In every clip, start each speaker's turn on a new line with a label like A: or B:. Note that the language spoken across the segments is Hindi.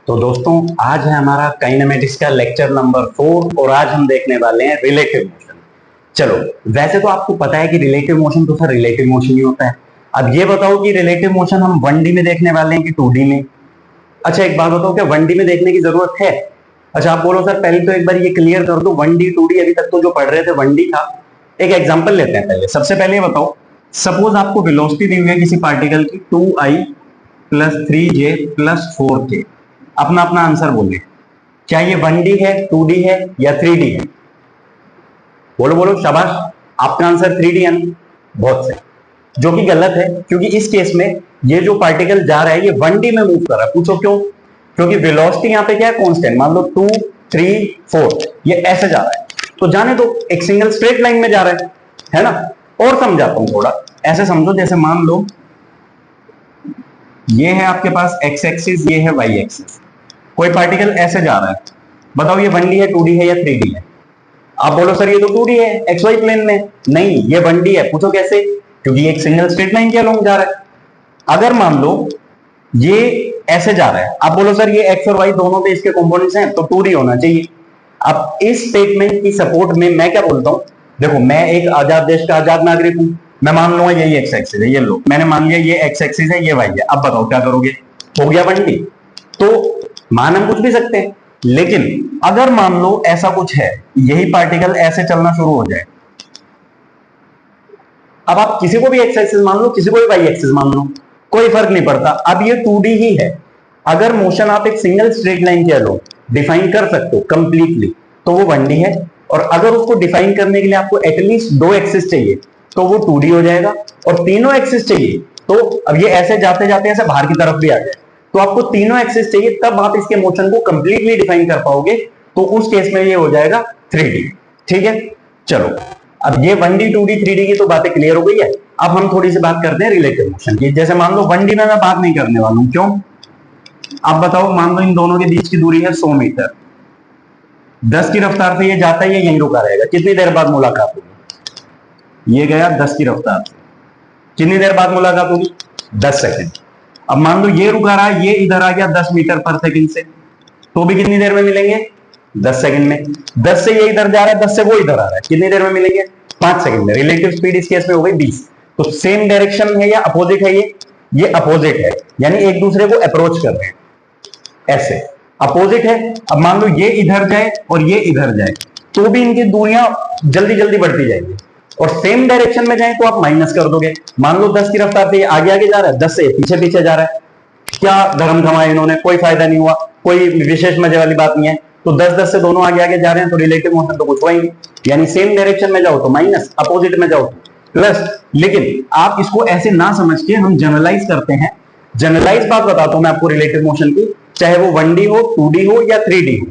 A: तो दोस्तों आज है हमारा काइनेमेटिक्स का लेक्चर नंबर 4 और आज हम देखने वाले हैं रिलेटिव मोशन। चलो, वैसे तो आपको पता है कि रिलेटिव मोशन तो सर रिलेटिव मोशन ही होता है। अब ये बताओ कि रिलेटिव मोशन हम 1D में देखने वाले हैं कि 2D में। अच्छा एक बात बताओ, क्या 1D में देखने की जरूरत है? अच्छा आप बोलो सर पहले तो एक बार ये क्लियर कर दो, 1D 2D अभी तक तो जो पढ़ रहे थे 1D था। एक एग्जाम्पल लेते हैं पहले। सबसे पहले बताओ, सपोज आपको वेलोसिटी दी हुई है किसी पार्टिकल की 2i plus 3j plus 4k। अपना अपना आंसर बोलिए, क्या ये 1D है, 2D है या 3D है? बोलो बोलो, शाबाश। आपका आंसर 3D है ना? बहुत सही, जो कि गलत है क्योंकि इस केस में ये जो पार्टिकल जा रहा है ये 1D में मूव कर रहा है। पूछो क्यों? क्योंकि वेलोसिटी यहाँ पे क्या है, कांस्टेंट। मान लो 2 3 4 ये ऐसे जा रहा है तो जाने दो, एक सिंगल स्ट्रेट लाइन में जा रहा है ना। और समझाता हूं थोड़ा, ऐसे समझो जैसे मान लो ये है आपके पास एक्स एक्सिस, ये है वाई एक्सिस। कोई पार्टिकल ऐसे जा रहा है, बताओ ये 1D है, 2D है या 3D है? आप बोलो सर ये तो 2D है एक्स वाई प्लेन में। नहीं, ये 1D है। पूछो कैसे? क्योंकि एक सिंगल स्ट्रेट लाइन के अलोंग जा रहा है। अगर मान लो ये ऐसे जा रहा है, आप बोलो सर ये एक्स और वाई दोनों पे इसके कंपोनेंट्स हैं तो 2D होना चाहिए। अब इस स्टेटमेंट की सपोर्ट में मैं क्या बोलता हूं, देखो मैं एक आजाद देश का आजाद नागरिक हूं। मैं मान लूंगा यही एक्स एक्सिस है, ये लो मैंने मान लिया ये एक्स एक्सिस है, ये वाई है। अब बताओ क्या करोगे? हो गया 1D। तो मान हम कुछ भी सकते हैं, लेकिन अगर मान लो ऐसा कुछ है, यही पार्टिकल ऐसे चलना शुरू हो जाए। अब आप किसी को भी एक्स एक्सिस मान लो, किसी को भी वाई एक्सिस मान लो, कोई फर्क नहीं पड़ता। अब ये 2D ही है। अगर मोशन आप एक सिंगल स्ट्रेट लाइन के अलोंग डिफाइन कर सकते हो कंप्लीटली तो वो 1D है। और अगर उसको डिफाइन करने के लिए आपको एटलीस्ट 2 एक्सिस चाहिए तो वो 2D हो जाएगा। और तीनों एक्सिस चाहिए तो अब ये ऐसे जाते जाते ऐसे बाहर की तरफ भी आ जाए तो आपको तीनों एक्सिस चाहिए, तब आप इसके मोशन को कंप्लीटली डिफाइन कर पाओगे। तो उस केस में ये हो जाएगा 3D। ठीक है, चलो अब ये 1D 2D 3D की तो बातें क्लियर हो गई है। अब हम थोड़ी सी बात करते हैं रिलेटिव मोशन की। जैसे मान लो 1D में मैं बात नहीं करने वाला हूं, क्यों? आप बताओ, मान लो इन दोनों के बीच की दूरी है 100 मीटर। 10 की रफ्तार से ये जाता है, ये यहीं रुका रहेगा। कितनी देर बाद मुलाकात होगी? ये गया 10 की रफ्तार से, कितनी देर बाद मुलाकात होगी? 10 सेकंड। अब मान लो ये रुका रहा, ये इधर आ गया 10 मीटर पर सेकंड से, तो भी कितनी देर में मिलेंगे? 10 सेकंड में। 10 से ये इधर जा रहा है, 10 से वो इधर आ रहा है, कितनी देर में मिलेंगे? 5 सेकंड में। रिलेटिव स्पीड इस केस में हो गई 20। तो सेम डायरेक्शन है या अपोजिट है? ये अपोजिट है, यानी एक दूसरे को अप्रोच कर रहे हैं, ऐसे अपोजिट है। अब मान लो ये इधर जाए और ये इधर जाए तो भी इनकी दूरियां जल्दी जल्दी बढ़ती जाएंगी। और सेम डायरेक्शन में जाए तो आप माइनस कर दोगे। मान लो 10 की रफ्तार से ये आगे आगे जा रहा है, 10 से पीछे पीछे जा रहा है। क्या धर्म थमाया इन्होंने, कोई फायदा नहीं हुआ, कोई विशेष मजे वाली बात नहीं है। तो 10-10 से दोनों आगे आगे जा रहे हैं तो रिलेटिव मोशन तो कुछ हुआ ही नहीं। यानी सेम डायरेक्शन में जाओ तो माइनस, अपोजिट में जाओ तो प्लस। लेकिन आप इसको ऐसे ना समझ के हम जनरलाइज करते हैं। जनरलाइज बात बताता हूं मैं आपको रिलेटिव मोशन की, चाहे वो 1D हो, 2D हो या 3D हो।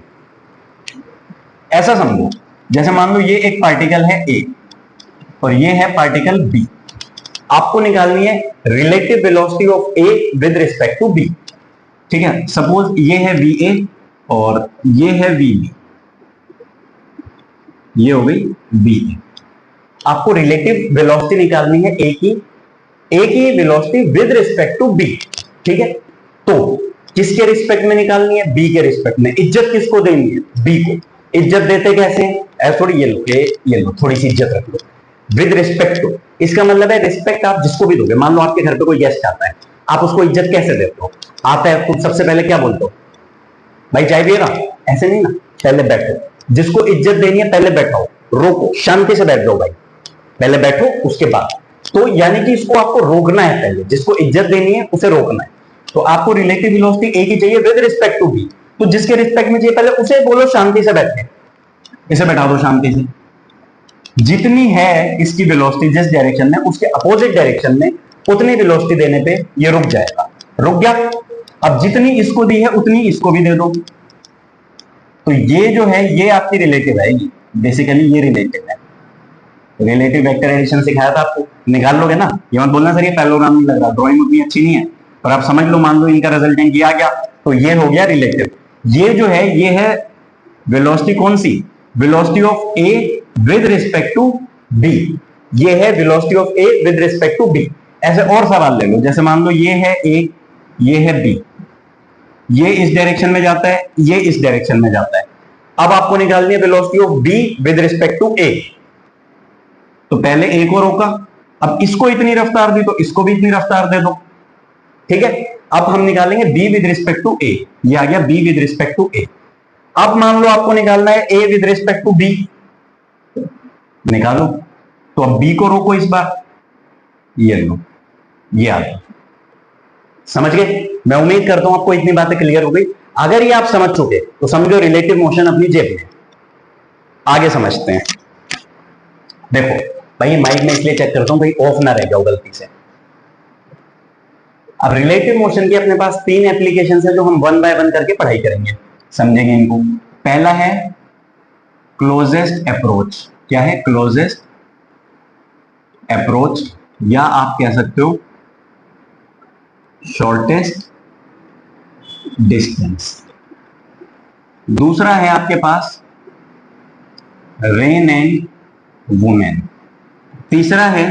A: ऐसा समझो, जैसे मान लो ये एक पार्टिकल है A और ये है पार्टिकल B। आपको निकालनी है relative velocity of A with respect to B। ठीक है, सपोज ये है VA और ये है VB, ये हो गई BA। आपको रिलेटिव वेलोसिटी निकालनी है A की velocity with respect to B। ठीक है, तो किसके रिस्पेक्ट में निकालनी है? B के रिस्पेक्ट में। इज्जत किसको देनी है? B को। इज्जत देते कैसे? ऐसे थोड़ी, ये लो थोड़ी सी इज्जत रख लो। विद रिस्पेक्ट टू, इसका मतलब है रिस्पेक्ट आप जिसको भी दोगे। मान लो आपके घर पे कोई गेस्ट आता है, आप उसको इज्जत कैसे देते हो? आता है तो सबसे पहले क्या बोलते हो? भाई चाय पिएगा? ऐसे नहीं ना, पहले बैठो। जिसको इज्जत देनी है पहले बैठाओ, रोको, शांति से बैठ जाओ भाई, पहले बैठो उसके बाद। तो यानी कि इसको आपको रोकना है, पहले जिसको इज्जत देनी है उसे रोकना है। तो आपको रिलेटिव वेलोसिटी A की चाहिए विद रिस्पेक्ट टू B। तो जिसके रिस्पेक्ट में चाहिए पहले उसे बोलो शांति से बैठे, इसे बैठा दो शांति से। जितनी है इसकी वेलोसिटी जिस डायरेक्शन में, उसके अपोजिट डायरेक्शन में उतनी वेलोसिटी देने पे ये रुक जाएगा। रुक गया। अब जितनी इसको दी है उतनी इसको भी दे दो। तो ये जो है ये आपकी रिलेटिव आएगी। बेसिकली ये रिलेटिव है। रिलेटिव वेक्टर एडिशन सिखाया था आपको, निकाल लोगे ना। ये मत बोलना सर ये पैरेललोग्राम नहीं लग रहा, ड्राइंग उतनी अच्छी नहीं है, पर आप समझ लो। मान लो इनका रिजल्टेंट ये आ गया तो ये हो गया रिलेटिव। ये जो है ये है वेलोसिटी, कौन सी? Velocity of A with respect to B। ये है velocity of A with respect to B। ऐसे और सवाल ले लो, जैसे मान लो ये है A, ये है B। ये इस डायरेक्शन में जाता है, ये इस डायरेक्शन में जाता है। अब आपको निकालनी है velocity of B with respect to A. तो पहले ए को रोका, अब इसको इतनी रफ्तार दी तो इसको भी इतनी रफ्तार दे दो, ठीक है। अब हम निकालेंगे B with respect to A, ये आ गया B with respect to A. अब मान लो आपको निकालना है A with respect to B, निकालो। तो अब बी को रोको इस बार, ये लो, ये आ गया। समझ गए? मैं उम्मीद करता हूं आपको इतनी बातें क्लियर हो गई। अगर ये आप समझ चुके तो समझो रिलेटिव मोशन अपनी जेब में। आगे समझते हैं। देखो भाई, माइक में इसलिए चेक करता हूं भाई ऑफ ना रह जाओ गलती से। अब रिलेटिव मोशन की अपने पास 3 एप्लीकेशन है जो हम 1 बाय 1 करके पढ़ाई करेंगे, समझेंगे इनको। पहला है क्लोजेस्ट अप्रोच। क्या है? क्लोजेस्ट अप्रोच, या आप कह सकते हो शॉर्टेस्ट डिस्टेंस। दूसरा है आपके पास रेन एंड वुमेन। तीसरा है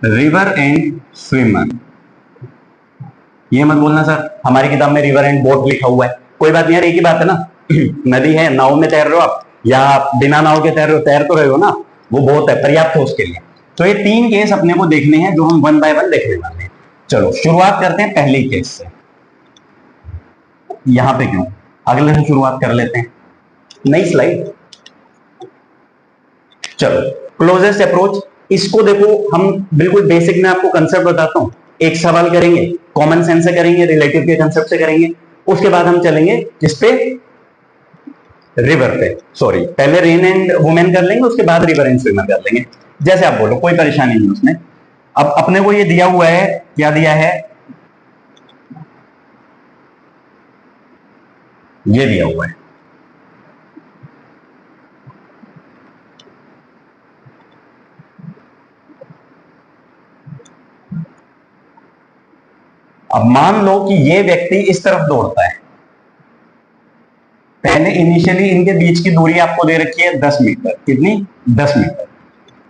A: रिवर एंड स्विमर। ये मत बोलना सर हमारी किताब में रिवर एंड बोट लिखा हुआ है। कोई बात नहीं यार, एक ही बात है ना। नदी है, नाव में तैर रहे हो आप, या आप बिना नाव के तैर तो रहे हो ना, वो बहुत है, पर्याप्त है उसके लिए। तो ये 3 केस अपने को देखने हैं जो हम 1 बाय 1 देखने वाले हैं। चलो शुरुआत करते हैं पहले केस से। यहां पे क्यों, अगले से शुरुआत कर लेते हैं, नई स्लाइड। चलो क्लोजेस्ट अप्रोच, इसको देखो हम बिल्कुल बेसिक में आपको कंसेप्ट बताता हूं। एक सवाल करेंगे, कॉमन सेंस से करेंगे, रिलेटिव के कंसेप्ट से करेंगे, उसके बाद हम चलेंगे किस पे, रिवर पे। सॉरी, पहले रेन एंड वुमेन कर लेंगे, उसके बाद रिवर एंड स्विमर कर लेंगे, जैसे आप बोलो, कोई परेशानी नहीं उसमें। अब अपने को ये दिया हुआ है, क्या दिया है, ये दिया हुआ है अब मान लो कि ये व्यक्ति इस तरफ दौड़ता है। पहले इनिशियली इनके बीच की दूरी आपको दे रखी है 10 मीटर। कितनी? 10 मीटर।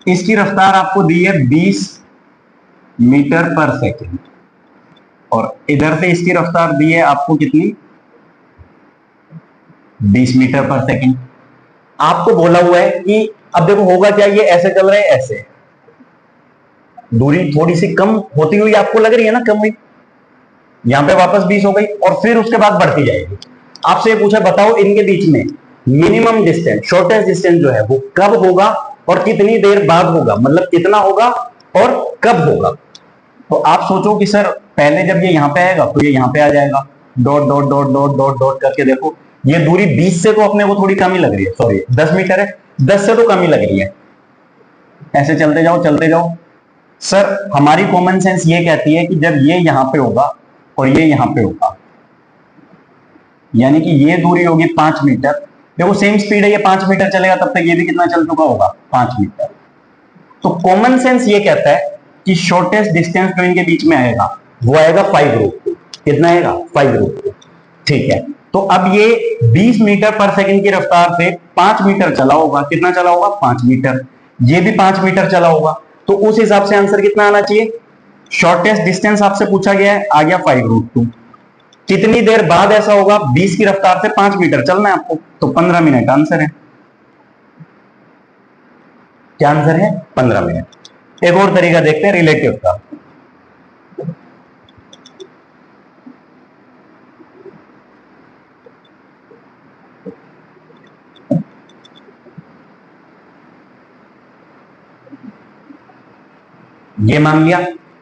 A: इसकी रफ्तार आपको दी है 20 मीटर पर सेकेंड, और इधर से इसकी रफ्तार दी है आपको कितनी, 20 मीटर पर सेकेंड। आपको बोला हुआ है कि अब देखो होगा क्या, ये ऐसे चल रहे हैं, ऐसे दूरी थोड़ी सी कम होती हुई आपको लग रही है ना, कम हुई, यहां पे वापस 20 हो गई, और फिर उसके बाद बढ़ती जाएगी। आपसे ये पूछा बताओ इनके बीच में मिनिमम डिस्टेंस, शॉर्टेस्ट डिस्टेंस जो है वो कब होगा और कितनी देर बाद होगा, मतलब कितना होगा और कब होगा। तो आप सोचो कि सर पहले जब ये यहां पे आएगा तो ये यहां पे आ जाएगा, dot dot dot dot dot dot करके देखो, ये दूरी 20 से तो अपने को थोड़ी कम ही लग रही है, सॉरी 10 मीटर है, 10 से तो कम ही लग रही है। ऐसे चलते जाओ चलते जाओ। सर हमारी कॉमन सेंस ये कहती है कि जब ये यहां पे होगा और ये यहां पे होगा, यानी कि ये दूरी होगी 5 मीटर। देखो सेम स्पीड है, ये 5 मीटर चलेगा, तब तक ये भी कितना चल चुका होगा, 5 मीटर। तो कॉमन सेंस ये कहता है कि शॉर्टेस्ट डिस्टेंस जो इनके बीच में आएगा वो आएगा 5 रूट 2। कितना आएगा? 5 रूट 2। ठीक है, तो अब ये 20 मीटर पर सेकंड की रफ्तार से 5 मीटर चला होगा। कितना चला होगा? 5 मीटर। ये भी 5 मीटर चला होगा, तो उस हिसाब से आंसर कितना आना चाहिए? शॉर्टेस्ट डिस्टेंस आपसे पूछा गया है, आ गया 5 रूट 2। कितनी देर बाद ऐसा होगा? 20 की रफ्तार से 5 मीटर चलना है आपको, तो 15 मिनट आंसर है। क्या आंसर है? 15 मिनट। एक और तरीका देखते हैं रिलेटिव का। ये मान लिया,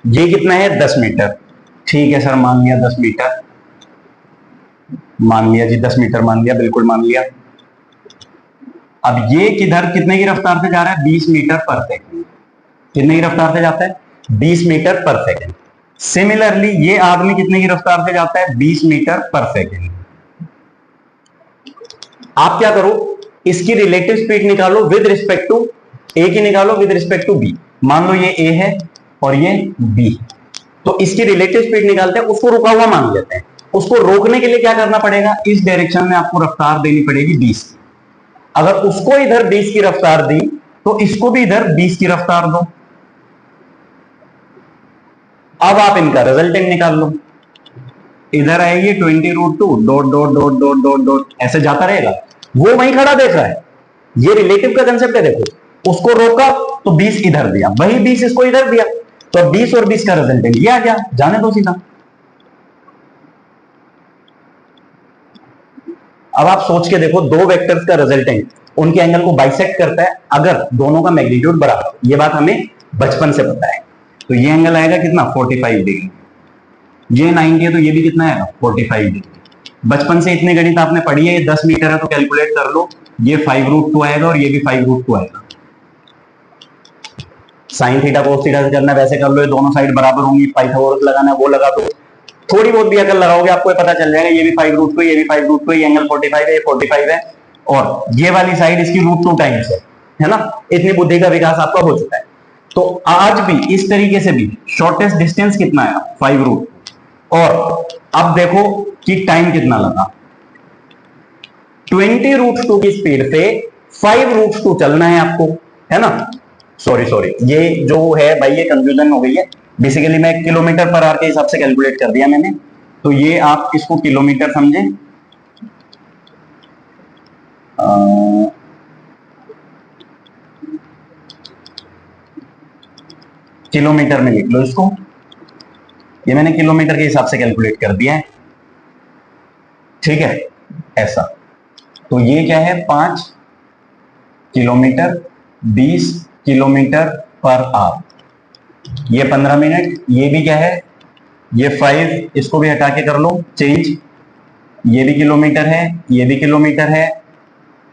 A: ये कितना है? 10 मीटर। ठीक है सर, मान लिया 10 मीटर, मान लिया जी 10 मीटर मान लिया, बिल्कुल मान लिया। अब ये किधर कितने की रफ्तार से जा रहा है? 20 मीटर पर सेकंड। कितने की रफ्तार से जाता है? 20 मीटर पर सेकंड। सिमिलरली ये आदमी कितने की रफ्तार से जाता है? 20 मीटर पर सेकंड। आप क्या करो, इसकी रिलेटिव स्पीड निकालो विद रिस्पेक्ट टू ए की, निकालो विद रिस्पेक्ट टू बी। मान लो ये ए है और ये बी, तो इसकी रिलेटिव स्पीड निकालते हैं, उसको रुका हुआ मान लेते हैं। उसको रोकने के लिए क्या करना पड़ेगा? इस डायरेक्शन में आपको रफ्तार देनी पड़ेगी 20 की। अगर उसको इधर 20 की रफ्तार दी तो इसको भी इधर 20 की रफ्तार दो। अब आप इनका रिजल्टेंट निकाल लो। इधर आएगी 20√2 dot dot dot dot dot dot ऐसे जाता रहेगा, वो वहीं खड़ा देख रहा है। ये रिलेटिव का कंसेप्ट है। देखो उसको रोका तो 20 इधर दिया, वही 20 इसको इधर दिया, तो 20 और 20 का रिजल्टेंट ये आ गया, जाने दो सीधा। अब आप सोच के देखो, दो वेक्टर्स का रिजल्टेंट उनके एंगल को बाइसेक्ट करता है अगर दोनों का मैग्नीट्यूड बराबर। ये बात हमें बचपन से पता है। तो ये एंगल आएगा कितना 45 डिग्री, ये 90 है तो ये भी कितना आएगा 45 डिग्री। बचपन से इतने गणित आपने पढ़ी है, ये 10 मीटर है तो कैलकुलेट कर लो, ये 5√2 आएगा और ये भी 5√2 आएगा। साइन थीटा कोस थीटा से करना वैसे कर लो, ये दोनों साइड बराबर होंगी, पाइथागोरस लगाना है वो लगा दो, थोड़ी बहुत भी अकल लगाओगे आपको पता चल जाएगा। ये भी 5√2, ये भी 5√2, ये एंगल 45 है, ये 45 है और ये वाली साइड इसकी √2 टाइम्स है ना। इतनी बुद्धि का विकास आपका हो चुका है। तो आज भी इस तरीके से भी शॉर्टेस्ट डिस्टेंस कितना है 5√2, और अब देखो कि टाइम कितना लगा। 20√2 की स्पीड से 5√2 चलना है आपको, है ना। सॉरी ये जो है भाई ये कंफ्यूजन हो गई है। बेसिकली मैं किलोमीटर पर आवर के हिसाब से कैलकुलेट कर दिया मैंने, तो ये आप इसको किलोमीटर समझें। किलोमीटर में लिख लो इसको, ये मैंने किलोमीटर के हिसाब से कैलकुलेट कर दिया है, ठीक है ऐसा। तो ये क्या है 5 किलोमीटर 20 किलोमीटर पर आवर, ये 15 मिनट, ये भी क्या है ये 5, इसको भी हटा के कर लो चेंज, ये भी किलोमीटर है, ये भी किलोमीटर है,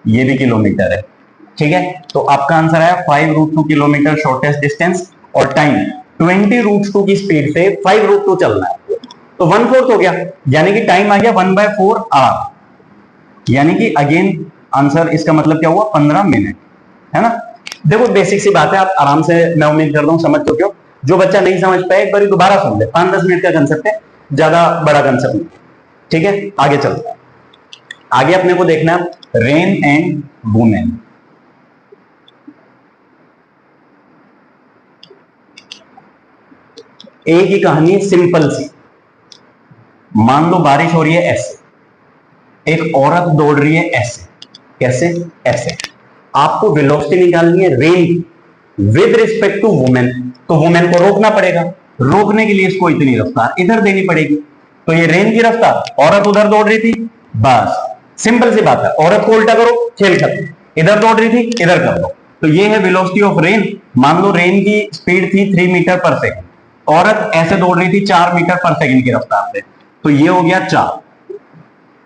A: ये भी किलोमीटर है, ठीक है। तो आपका आंसर आया 5√2 किलोमीटर शॉर्टेस्ट डिस्टेंस, और टाइम 20√2 की स्पीड से 5√2 चलना है, तो 1/4 हो गया, यानी कि टाइम आ गया 1/4 आवर, यानी कि अगेन आंसर इसका मतलब क्या हुआ 15 मिनट, है ना। देखो बेसिक सी बात है, आप आराम से मैं उम्मीद करता हूं समझ चुके हो। जो बच्चा नहीं समझ पाए एक बार दोबारा सुन ले, 5-10 मिनट का कंसेप्ट है, ज्यादा बड़ा कंसेप्ट नहीं, ठीक है। आगे चलते हैं, आगे अपने को देखना है रेन एंड वुमेन। एक ही कहानी सिंपल सी, मान लो बारिश हो रही है ऐसे, एक औरत दौड़ रही है ऐसे, कैसे ऐसे, आपको वेलोसिटी निकालनी है rain with respect to women, तो वुमेन को रोकना पड़ेगा, रोकने के लिए इसको इतनी रफ्तार इधर देनी पड़ेगी, तो ये रेन की रफ्तार, औरत उधर दौड़ रही थी, बस सिंपल सी बात है, औरत को उल्टा करो खेल खत्म, इधर दौड़ रही थी इधर कर दो, तो ये है वेलोसिटी ऑफ रेन। मान लो रेन की स्पीड थी 3 मीटर पर सेकंड, औरत ऐसे दौड़ रही थी 4 मीटर पर सेकंड की रफ्तार से, तो ये हो गया 4।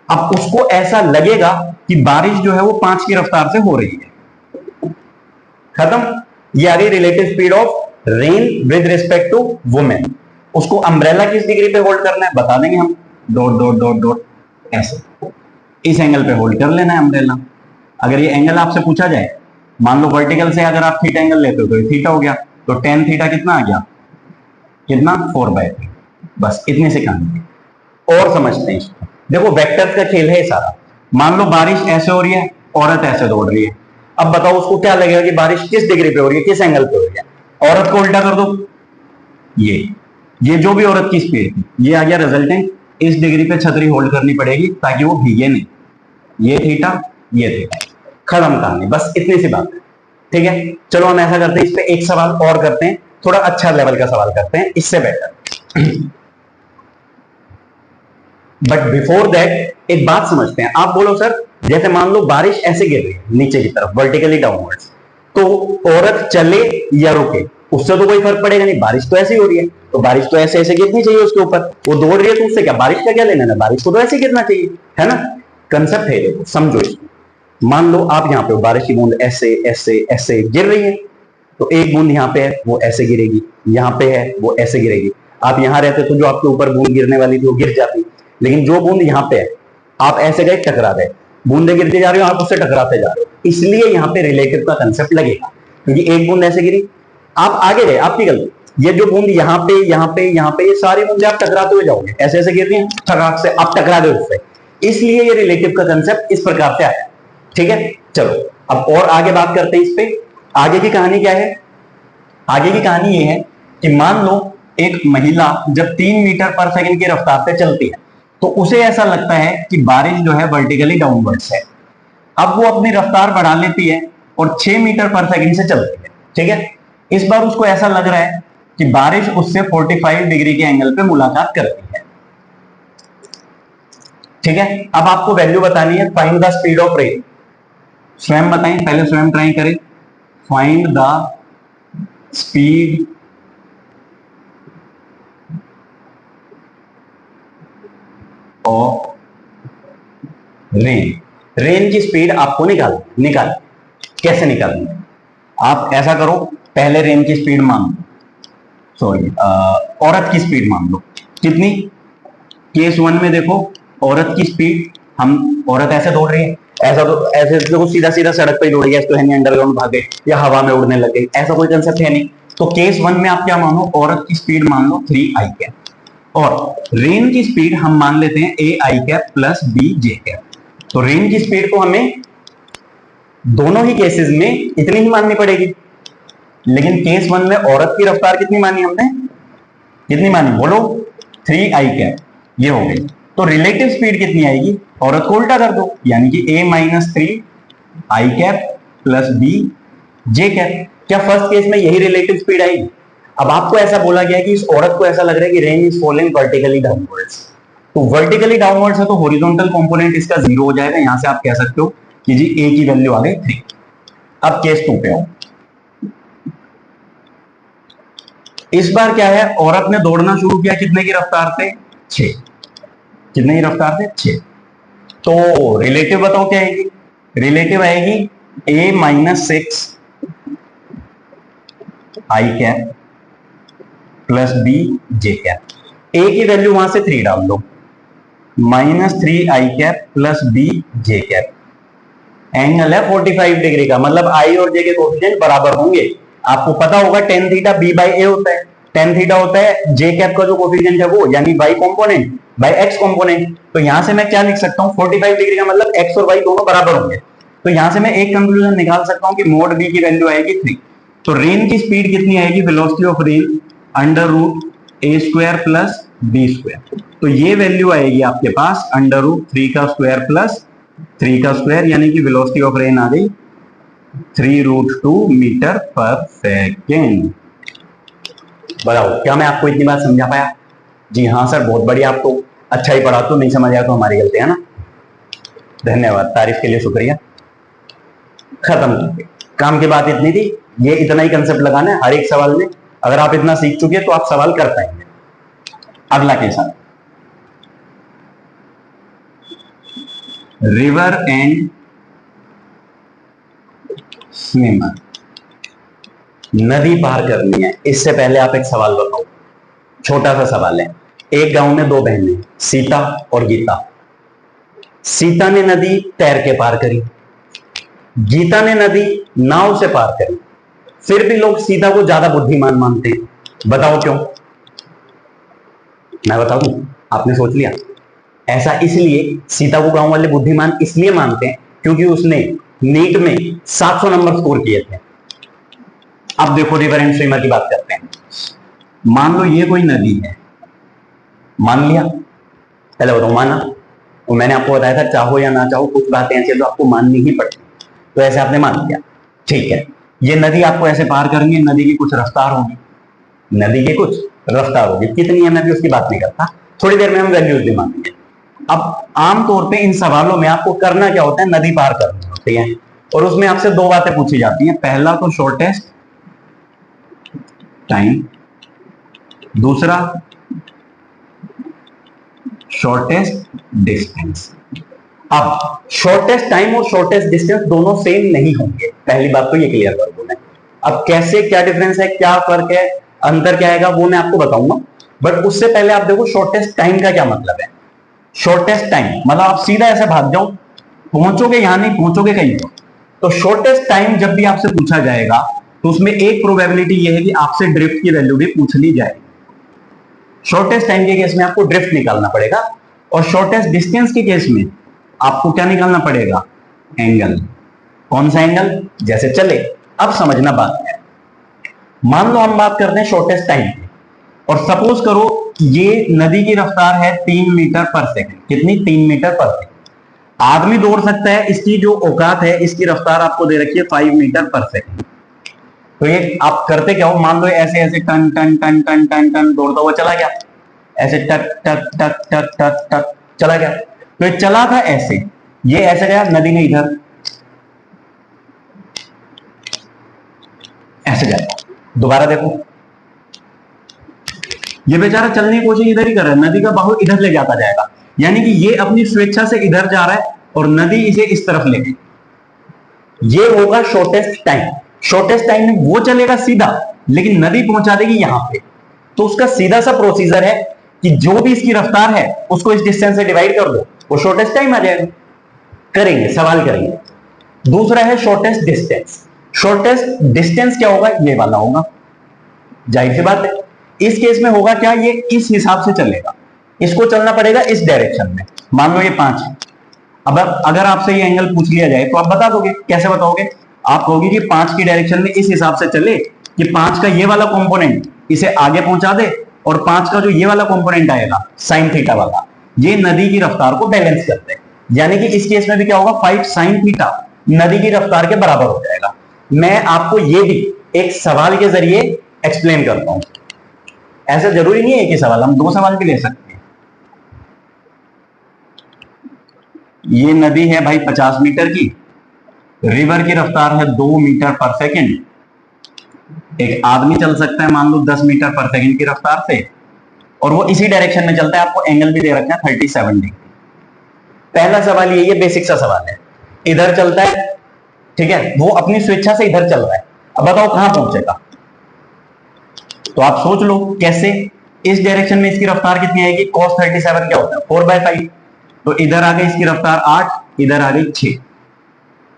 A: अब उसको ऐसा लगेगा कि बारिश जो है वो 5 की रफ्तार से हो रही है, खत्म। ये आ गई relative speed of rain with respect to women. उसको अम्ब्रेला किस डिग्री पे होल्ड करना है बता देंगे हम, डॉट डॉट डॉट डॉट ऐसे, इस एंगल पे होल्ड कर लेना है अम्ब्रेला। अगर ये एंगल आपसे पूछा जाए, मान लो वर्टिकल से अगर आप थीटा एंगल लेते हो तो ये थीटा हो गया, तो tan थीटा कितना आ गया, कितना 4/3, बस इतने से कहानी। और समझते हैं इसको, देखो वेक्टर का खेल है सारा। मान लो बारिश ऐसे हो रही है, औरत ऐसे दौड़ रही है, अब बताओ उसको क्या लगेगा कि बारिश किस डिग्री पे हो रही है, किस एंगल पे हो रही है। औरत को उल्टा कर दो, ये जो भी औरत की स्पीड थी ये आ गया रिजल्टेंट, इस डिग्री पे छतरी होल्ड करनी पड़ेगी ताकि वो भीगे नहीं, ये थीटा ये थीटा, खत्म कहानी, बस इतनी सी बात है, ठीक है। चलो हम ऐसा करते हैं, इस पे एक सवाल और करते हैं, थोड़ा अच्छा लेवल का सवाल करते हैं, इससे बेटर। बट बिफोर दैट एक बात समझते हैं। आप बोलो सर, जैसे मान लो बारिश ऐसे गिर रही है नीचे की तरफ वर्टिकली डाउनवर्ड्स, तो औरत चले या रुके उससे तो कोई फर्क पड़ेगा नहीं, बारिश तो ऐसी हो रही है, तो बारिश तो ऐसे ऐसे गिरनी चाहिए उसके ऊपर, वो दौड़ रही है तो उससे क्या, बारिश का क्या लेना है, बारिश को तो ऐसे गिरना चाहिए, है ना। कंसेप्ट है, देखो समझो इसको। मान लो आप यहाँ पे बारिश की बूंद ऐसे ऐसे ऐसे गिर रही है, तो एक बूंद यहाँ पे है वो ऐसे गिरेगी, यहाँ पे है वो ऐसे गिरेगी। आप यहाँ रहते तो जो आपके ऊपर बूंद गिरने वाली थी वो गिर जाती, लेकिन जो बूंद यहाँ पे है आप ऐसे गए टकरा गए, बूंदे गिरते जा रहे हो आप उससे टकराते जा रहे हो, इसलिए यहाँ पे रिलेटिव का कंसेप्ट लगेगा, क्योंकि एक बूंद ऐसे गिरी आप आगे गए, आपकी गलती, ये जो बूंद यहाँ पे यहाँ पे यहाँ पे ये सारी बूंदे आप टकराते हुए जाओगे, ऐसे ऐसे गिर रही हैं ठगाक से आप टकरा गए उससे, इसलिए ये रिलेटिव का कंसेप्ट इस प्रकार से आया, ठीक है। चलो अब और आगे बात करते हैं इस पे। आगे की कहानी क्या है, आगे की कहानी ये है कि मान लो एक महिला जब 3 मीटर पर सेकंड की रफ्तार से चलती है, तो उसे ऐसा लगता है कि बारिश जो है वर्टिकली डाउनवर्ड्स है। अब वो अपनी रफ्तार बढ़ा लेती है और 6 मीटर पर सेकंड से चलती है, ठीक है। इस बार उसको ऐसा लग रहा है कि बारिश उससे 45 डिग्री के एंगल पे मुलाकात करती है, ठीक है। अब आपको वैल्यू बतानी है, find the speed of rain. स्वयं बताएं, पहले स्वयं ट्राई करें। Find the speed of rain. Rain की स्पीड आपको निकाल कैसे निकालनी है? आप ऐसा करो, पहले रेन की स्पीड मान लो, सॉरी औरत की स्पीड मान लो। कितनी? केस 1 में देखो औरत की स्पीड, हम औरत ऐसे दौड़ रही है, ऐसा तो ऐसे देखो सीधा सीधा सड़क पे ही दौड़ गया, इसको है नहीं अंडरग्राउंड भागे या हवा में उड़ने लग गई, ऐसा कोई कंसेप्ट है नहीं। तो केस 1 में आप क्या मानो, औरत की स्पीड मान लो 3i कैप, और रेन की स्पीड हम मान लेते हैं ai cap plus bj cap. तो रेन की स्पीड को हमें दोनों ही केसेस में इतनी ही माननी पड़ेगी, लेकिन केस 1 में औरत की रफ्तार कितनी मानी हमने? कितनी मानी बोलो? 3i कैप, ये हो गई। तो रिलेटिव स्पीड कितनी आएगी? औरत को उल्टा कर दो, यानी कि a minus 3i cap plus bj cap. क्या फर्स्ट केस में यही रिलेटिव स्पीड आएगी? अब आपको ऐसा बोला गया कि इस औरत को ऐसा लग रहा है कि rain is falling vertically downwards, तो वर्टिकली डाउनवर्ड्स है तो हॉरिजॉन्टल कंपोनेंट इसका 0 हो जाएगा। यहां से आप कह सकते हो कि जी a की वैल्यू आ गई 3। अब केस 2 पे आओ। इस बार क्या है, औरत ने दौड़ना शुरू किया कितने की रफ्तार से? 6। कितने की रफ्तार से? 6। तो रिलेटिव बताओ क्या आएगी? रिलेटिव आएगी a minus 6 I cap plus b J cap. a की वैल्यू वहां से 3 डाल दो, minus 3i cap plus b जे कैप। एंगल है 45 डिग्री का, मतलब i और j के कोफिशिएंट बराबर होंगे। आपको पता होगा टेन थीटा b बाई ए होता है, टेन थीटा होता है j कैप का जो कोफिशिएंट है वो, यानी y component by x component. तो यहां से मैं क्या लिख सकता हूं, 45 डिग्री का मतलब x और y दोनों बराबर होंगे। तो यहां से मैं एक कंक्लूजन निकाल सकता हूं कि मोड b की वैल्यू आएगी 3। तो रेन की स्पीड कितनी आएगी? Velocity of rain under root a square plus b square. तो ये वैल्यू आएगी आपके पास अंडर रूट 3 का स्क्वायर प्लस 3 का स्क्वायर, यानी कि वेलोसिटी ऑफ रेन आ गई 3√2 मीटर पर सेकेंड। बताओ क्या मैं आपको इतनी बात समझा पाया? जी हाँ सर, बहुत बढ़िया, आपको अच्छा ही पढ़ा, तो नहीं समझ आया तो हमारी गलती है ना। धन्यवाद, तारीफ के लिए शुक्रिया। खत्म, काम की बात इतनी थी, ये इतना ही कंसेप्ट लगाना है हर एक सवाल में। अगर आप इतना सीख चुके तो आप सवाल कर पाएंगे। अगला केस है रिवर एंड स्विमर। नदी पार करनी है, इससे पहले आप एक सवाल बताओ, छोटा सा सवाल है। एक गांव में 2 बहनें, सीता और गीता। सीता ने नदी तैर के पार करी, गीता ने नदी नाव से पार करी। फिर भी लोग सीता को ज्यादा बुद्धिमान मानते हैं, बताओ क्यों? मैं बता दूं, आपने सोच लिया? ऐसा इसलिए सीता को गांव वाले बुद्धिमान इसलिए मानते हैं क्योंकि उसने नीट में 700 नंबर स्कोर किए थे। अब देखो रिवर एंड स्विमर की बात करते हैं। मान लो ये कोई नदी है, मान लिया, पहले बताओ माना? तो मैंने आपको बताया था चाहो या ना चाहो कुछ बातें ऐसी तो आपको माननी ही पड़ती, तो ऐसे आपने मान लिया, ठीक है। ये नदी आपको ऐसे पार करनी है, नदी की कुछ रफ्तार होगी, नदी की कुछ रफ्तार होगी, कितनी है मैं भी उसकी बात नहीं करता, थोड़ी देर में हम वैल्यूज भी मानेंगे। अब आमतौर पे इन सवालों में आपको करना क्या होता है, नदी पार करनी होती है, और उसमें आपसे 2 बातें पूछी जाती हैं। पहला तो शॉर्टेस्ट टाइम, दूसरा शॉर्टेस्ट डिस्टेंस। अब शॉर्टेस्ट टाइम और शॉर्टेस्ट डिस्टेंस दोनों सेम नहीं होंगे, पहली बात तो ये क्लियर कर दूं मैं। अब कैसे, क्या डिफरेंस है, क्या फर्क है, अंतर क्या आएगा, वो मैं आपको बताऊंगा। बट उससे पहले आप देखो शॉर्टेस्ट टाइम का क्या मतलब है। शॉर्टेस्ट टाइम मतलब आप सीधा ऐसे भाग जाओ, पहुंचोगे यहां नहीं पहुंचोगे कहीं पर। तो शॉर्टेस्ट टाइम जब भी आपसे पूछा जाएगा तो उसमें एक प्रोबेबिलिटी यह है कि आपसे ड्रिफ्ट की वैल्यू भी पूछ ली जाए। शॉर्टेस्ट टाइम के केस में आपको ड्रिफ्ट निकालना पड़ेगा, और शॉर्टेस्ट डिस्टेंस के केस में आपको क्या निकालना पड़ेगा, एंगल। कौन सा एंगल? जैसे चले, अब समझना बात है। मान लो हम बात करते हैं शॉर्टेस्ट टाइम की, और सपोज करो ये नदी की रफ्तार है 3 मीटर पर सेकंड। कितनी? 3 मीटर पर सेकंड। आदमी दौड़ सकता है, इसकी जो औकात है, इसकी रफ्तार आपको दे रखी है 5 मीटर पर सेकंड। तो ये आप करते क्या हो, मान लो ऐसे ऐसे टन टन टन टन टन टन दौड़ता हुआ चला गया, ऐसे टक टक टक टक टक टक चला गया। तो ये चला था ऐसे, ये ऐसे गया, नदी ने इधर ऐसे जाएगा। दोबारा देखो, ये बेचारा चलने की कोशिश इधर ही कर रहा है, नदी का बाहु इधर ले जाता जाएगा, यानी कि ये अपनी स्वेच्छा से इधर जा रहा है और नदी इसे इस तरफ ले गई। ये होगा शॉर्टेस्ट टाइम। शॉर्टेस्ट टाइम में वो चलेगा सीधा, लेकिन नदी पहुंचा देगी यहां पे। तो उसका सीधा सा प्रोसीजर है कि जो भी इसकी रफ्तार है उसको इस डिस्टेंस से डिवाइड कर दो, वो शॉर्टेस्ट टाइम आ जाएगा। करेंगे, सवाल करेंगे। दूसरा है शॉर्टेस्ट डिस्टेंस। शॉर्टेस्ट डिस्टेंस क्या होगा? ये वाला होगा, जाहिर सी बात है। इस केस में होगा क्या, ये इस हिसाब से चलेगा, इसको चलना पड़ेगा इस डायरेक्शन में। मान लो ये 5 है। अब अगर आपसे ये एंगल पूछ लिया जाए तो आप बता दोगे, कैसे बताओगे? आप कहोगे कि 5 की डायरेक्शन में इस हिसाब से चले कि 5 का ये वाला कंपोनेंट इसे आगे पहुंचा दे और 5 का जो ये वाला कंपोनेंट आएगा साइन थीटा वाला, ये नदी की रफ्तार को बैलेंस करते हैं। यानी कि इस केस में भी क्या होगा, 5 साइन थीटा नदी की रफ्तार के बराबर हो जाएगा। मैं आपको ये भी एक सवाल के जरिए एक्सप्लेन करता हूं। ऐसा जरूरी नहीं है कि सवाल, हम 2 सवाल भी ले सकते हैं। ये नदी है भाई 50 मीटर की, रिवर की रफ्तार है 2 मीटर पर सेकंड। एक आदमी चल सकता है मान लो 10 मीटर पर सेकंड की रफ्तार से, और वो इसी डायरेक्शन में चलता है। आपको एंगल भी दे रखा है 37 डिग्री। पहला सवाल ये बेसिक सा सवाल है, इधर चलता है, ठीक है, वो अपनी स्वेच्छा से इधर चल रहा है। अब बताओ कहां पहुंचेगा? तो आप सोच लो कैसे। इस डायरेक्शन में इसकी रफ्तार कितनी आएगी? cos 37 क्या होता है? 4/5। तो इधर आ गई इसकी रफ्तार 8, इधर आ गई 6,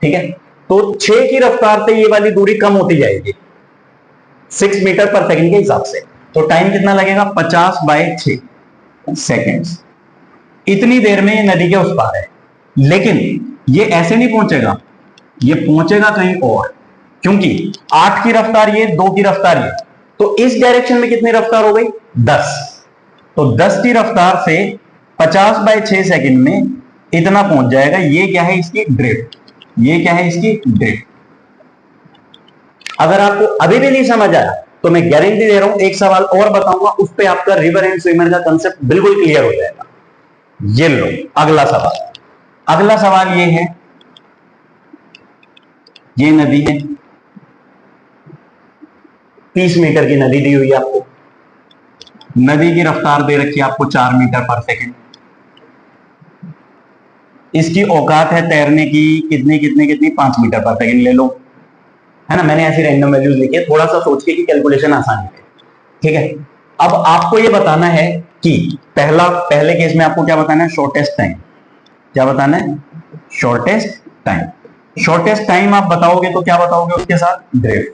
A: ठीक है। तो 6 की रफ्तार से ये वाली दूरी कम होती जाएगी 6 मीटर पर सेकंड के हिसाब से। तो टाइम कितना लगेगा? 50/6 सेकेंड्स। इतनी देर में ये नदी के उस पार है। लेकिन ये ऐसे नहीं पहुंचेगा, ये पहुंचेगा कहीं और, क्योंकि 8 की रफ्तार ये, 2 की रफ्तार ये। तो इस डायरेक्शन में कितनी रफ्तार हो गई? 10। तो 10 की रफ्तार से 50/6 सेकंड में इतना पहुंच जाएगा। ये क्या है? इसकी ड्रिफ्ट। ये क्या है? इसकी ड्रिफ्ट। अगर आपको अभी भी नहीं समझ आया तो मैं गारंटी दे रहा हूं, एक सवाल और बताऊंगा, उस पर आपका रिवर एंड स्विमर का कंसेप्ट बिल्कुल क्लियर हो जाएगा। ये लो अगला सवाल। अगला सवाल ये है, ये नदी है, 30 मीटर की नदी दी हुई है आपको। नदी की रफ्तार दे रखी है आपको 4 मीटर पर सेकंड। इसकी औकात है तैरने की कितनी कितनी कितनी? 5 मीटर पर सेकंड ले लो, है ना। मैंने ऐसी रैंडम वैल्यूज लिखी है, थोड़ा सा सोच के कि कैलकुलेशन आसानी है, ठीक है। अब आपको ये बताना है कि पहले केस में आपको क्या बताना है? Shortest time. क्या बताना है? Shortest time. शॉर्टेस्ट टाइम आप बताओगे तो क्या बताओगे उसके साथ? ड्रिफ्ट।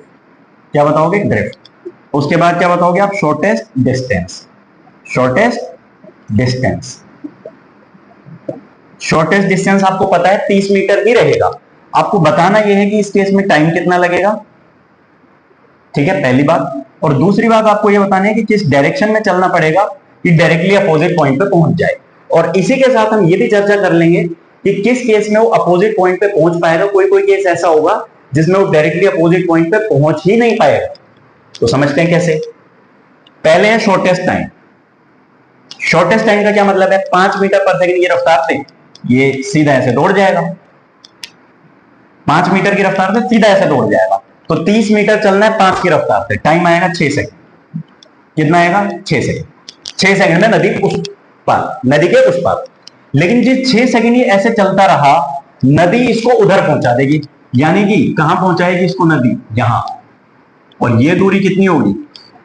A: क्या बताओगे? ड्रिफ्ट। उसके बाद क्या बताओगे आप? Shortest distance. Shortest distance. Shortest distance आपको पता है 30 मीटर ही रहेगा। आपको बताना यह है कि इस केस में टाइम कितना लगेगा, ठीक है, पहली बात। और दूसरी बात आपको यह बताना है कि किस डायरेक्शन में चलना पड़ेगा कि डायरेक्टली अपोजिट पॉइंट पे पहुंच जाए। और इसी के साथ हम ये भी चर्चा कर लेंगे कि किस केस में वो अपोजिट पॉइंट पे पहुंच पाएगा। कोई कोई केस ऐसा होगा जिसमें वो डायरेक्टली अपोजिट पॉइंट पे पहुंच ही नहीं पाएगा। तो समझते हैं कैसे। पहले है शॉर्टेस्ट टाइम। शॉर्टेस्ट टाइम का क्या मतलब है? 5 मीटर पर सेकंड की रफ्तार से ये सीधा ऐसे दौड़ जाएगा। 5 मीटर की रफ्तार से सीधा ऐसे दौड़ जाएगा। तो 30 मीटर चलना है 5 की रफ्तार से, टाइम आएगा 6 सेकंड। कितना आएगा? 6 सेकंड। 6 सेकंड में नदी उस पार, नदी के उस पार। लेकिन जिस 6 सेकंड ये ऐसे चलता रहा, नदी इसको उधर पहुंचा देगी। यानी कि कहां पहुंचाएगी इसको नदी? यहां। और ये दूरी कितनी होगी?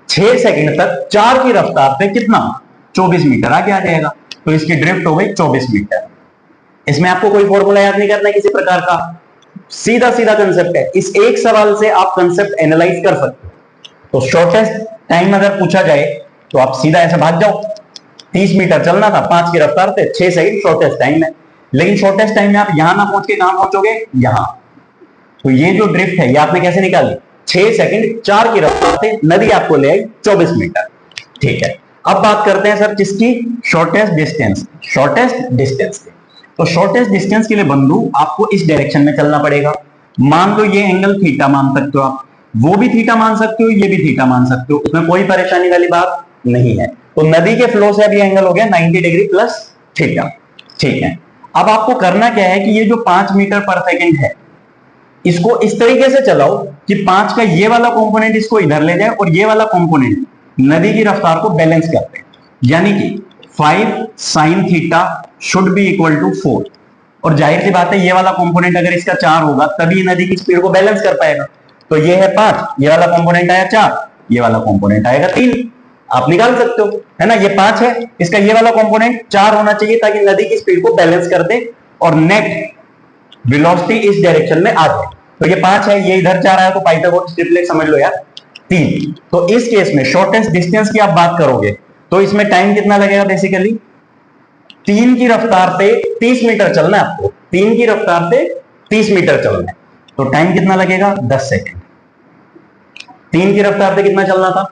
A: 6 सेकंड तक 4 की रफ्तार से कितना? 24 मीटर आगे आ जाएगा। तो इसकी ड्रिफ्ट हो गई 24 मीटर। इसमें आपको कोई फॉर्मूला याद नहीं करना है किसी प्रकार का, सीधा सीधा कंसेप्ट है। इस एक सवाल से आप कंसेप्ट एनालाइज कर सकते हो। तो शॉर्टेस्ट टाइम अगर पूछा जाए तो आप सीधा ऐसे भाग जाओ। 30 मीटर चलना था 5 की रफ्तार से, 6 सेकंड शॉर्टेस्ट टाइम है। लेकिन शॉर्टेस्ट टाइम में आप यहां ना पहुंच के कहां पहुंचोगे? यहां। तो ये जो ड्रिफ्ट है ये आपने कैसे निकाली? 6 सेकंड 4 की रफ्तार से नदी आपको ले आई 24 मीटर। ठीक है, अब बात करते हैं सर किसकी, शॉर्टेस्ट डिस्टेंस, शॉर्टेस्ट डिस्टेंस की। तो शॉर्टेस्ट डिस्टेंस के लिए बंधु आपको इस डायरेक्शन में चलना पड़ेगा। मान लो ये एंगल थीटा मान सकते हो आप, वो भी थीटा मान सकते हो, ये भी थीटा मान सकते हो, उसमें कोई परेशानी वाली बात नहीं है। तो नदी के फ्लो से अभी एंगल हो गया 90 डिग्री प्लस थीटा। ठीक है, अब आपको करना क्या है कि ये जो 5 मीटर पर सेकेंड है इसको इस तरीके से चलाओ कि 5 का ये वाला कंपोनेंट इसको इधर ले जाए और ये वाला कंपोनेंट नदी की रफ्तार को बैलेंस करते हैं, यानी कि 5 sin theta should be equal to 4। और जाहिर सी बात है ये वाला कंपोनेंट अगर इसका 4 होगा तभी नदी की स्पीड को बैलेंस कर पाएगा। तो ये है 5, ये वाला कंपोनेंट आया 4, ये वाला कंपोनेंट आएगा 3, आप निकाल सकते हो, है ना। ये 5 है, इसका ये वाला कंपोनेंट 4 होना चाहिए ताकि नदी की स्पीड को बैलेंस कर दे और नेट वेलोसिटी इस डायरेक्शन में आ जाए। तो ये 5 है, ये इधर 4 आया, तो पाइथागोरस ट्रिपलेट समझ लो यार 3। तो इस केस में शॉर्टेस्ट डिस्टेंस की आप बात करोगे तो इसमें टाइम कितना लगेगा, बेसिकली 3 की रफ्तार पे 30 मीटर चलना है आपको, 3 की रफ्तार से 30 मीटर चलना है, तो टाइम कितना लगेगा 10 सेकेंड। 3 की रफ्तार से कितना चलना था,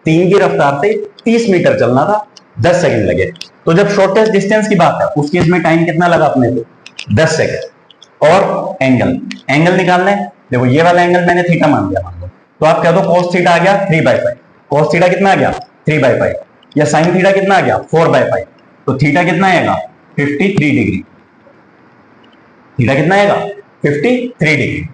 A: 3 की रफ्तार से 30 मीटर चलना था, 10 सेकेंड लगे। तो जब शॉर्टेस्ट डिस्टेंस की बात है उस केस में टाइम कितना लगा अपने को, 10 सेकेंड। और एंगल, एंगल निकालना है, देखो ये वाला एंगल मैंने थीटा मान लिया, मान लो, तो आप कह दो cos थीटा आ गया 3/5, cos थीटा कितना आ गया 3/5, या sin थीटा कितना आ गया 4/5, तो थीटा कितना आएगा 53 डिग्री, थीटा कितना आएगा 53 डिग्री।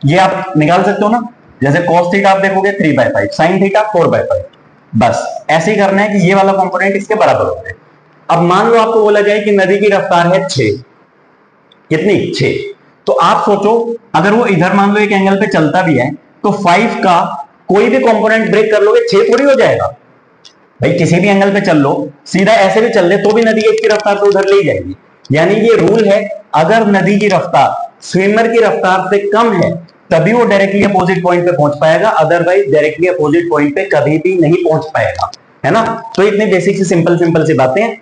A: ये आप निकाल सकते हो ना, जैसे cos थीटा आप देखोगे 3/5, sin थीटा 4/5, बस ऐसे ही करना है कि ये वाला कंपोनेंट इसके बराबर हो जाए। अब मान लो आपको बोला जाए कि नदी की रफ्तार है 6, कितनी 6, तो आप सोचो अगर वो इधर मान लो एक एंगल पे चलता भी है तो 5 का कोई भी कंपोनेंट ब्रेक कर लोगे 6 थोड़ी हो जाएगा भाई, किसी भी एंगल पे चल लो, सीधा ऐसे भी चल ले तो भी नदी की रफ्तार तो उधर ले जाएगी। यानी ये रूल है, अगर नदी की रफ्तार स्विमर की रफ्तार से कम है तभी वो डायरेक्टली अपोजिट पॉइंट पे पहुंच पाएगा, अदरवाइज डायरेक्टली अपोजिट पॉइंट पे कभी भी नहीं पहुंच पाएगा, है ना। तो इतनी बेसिक सी सिंपल सी बातें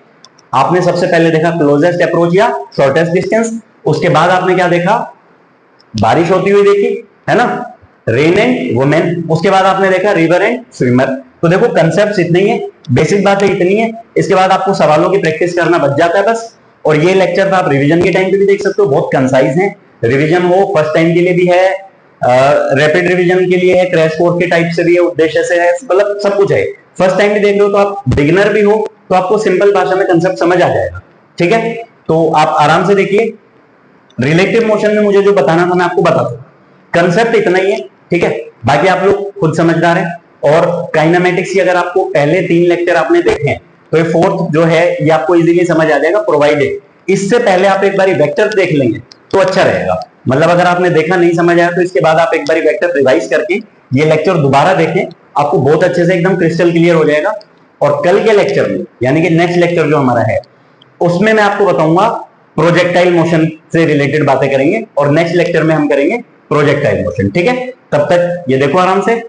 A: आपने सबसे पहले देखा, क्लोजेस्ट अप्रोच या शॉर्टेस्ट डिस्टेंस, उसके बाद आपने क्या देखा, बारिश होती हुई देखी, है ना, रेन एंड वुमेन, उसके बाद आपने देखा रिवर एंड स्विमर। तो देखो कंसेप्ट इतने ही है, बेसिक बातें इतनी है, इसके बाद आपको सवालों की प्रैक्टिस करना बच जाता है बस। और ये लेक्चर आप रिवीजन के टाइम पे भी देख सकते हो, बहुत कंसाइज है, रिवीजन हो फर्स्ट टाइम के लिए भी है, रैपिड रिवीजन के लिए है, क्रैश कोर्स के टाइप से भी है, उद्देश्य से है, मतलब सब कुछ है। फर्स्ट टाइम भी देख रहे हो तो आप बिगिनर भी हो तो आपको सिंपल भाषा में कंसेप्ट समझ आ जाएगा, ठीक है। तो आप आराम से देखिए, रिलेटिव मोशन में मुझे जो बताना था मैं आपको बता दूं, कंसेप्ट इतना ही है, ठीक है। बाकी आप लोग खुद समझदार हैं। और काइनेमेटिक्स की अगर आपको पहले 3 लेक्चर आपने देखे हैं तो ये फोर्थ जो है ये आपको इजीली समझ आ जाएगा, प्रोवाइडेड इससे पहले आप एक बार वेक्टर देख लेंगे तो अच्छा रहेगा। मतलब अगर आपने देखा नहीं समझ आया तो इसके बाद आप एक बार वेक्टर रिवाइज करके ये लेक्चर दोबारा देखें, आपको बहुत अच्छे से एकदम क्रिस्टल क्लियर हो जाएगा। और कल के लेक्चर में यानी कि नेक्स्ट लेक्चर जो हमारा है उसमें मैं आपको बताऊंगा प्रोजेक्टाइल मोशन से रिलेटेड बातें करेंगे, और नेक्स्ट लेक्चर में हम करेंगे प्रोजेक्टाइल मोशन, ठीक है। तब तक ये देखो आराम से।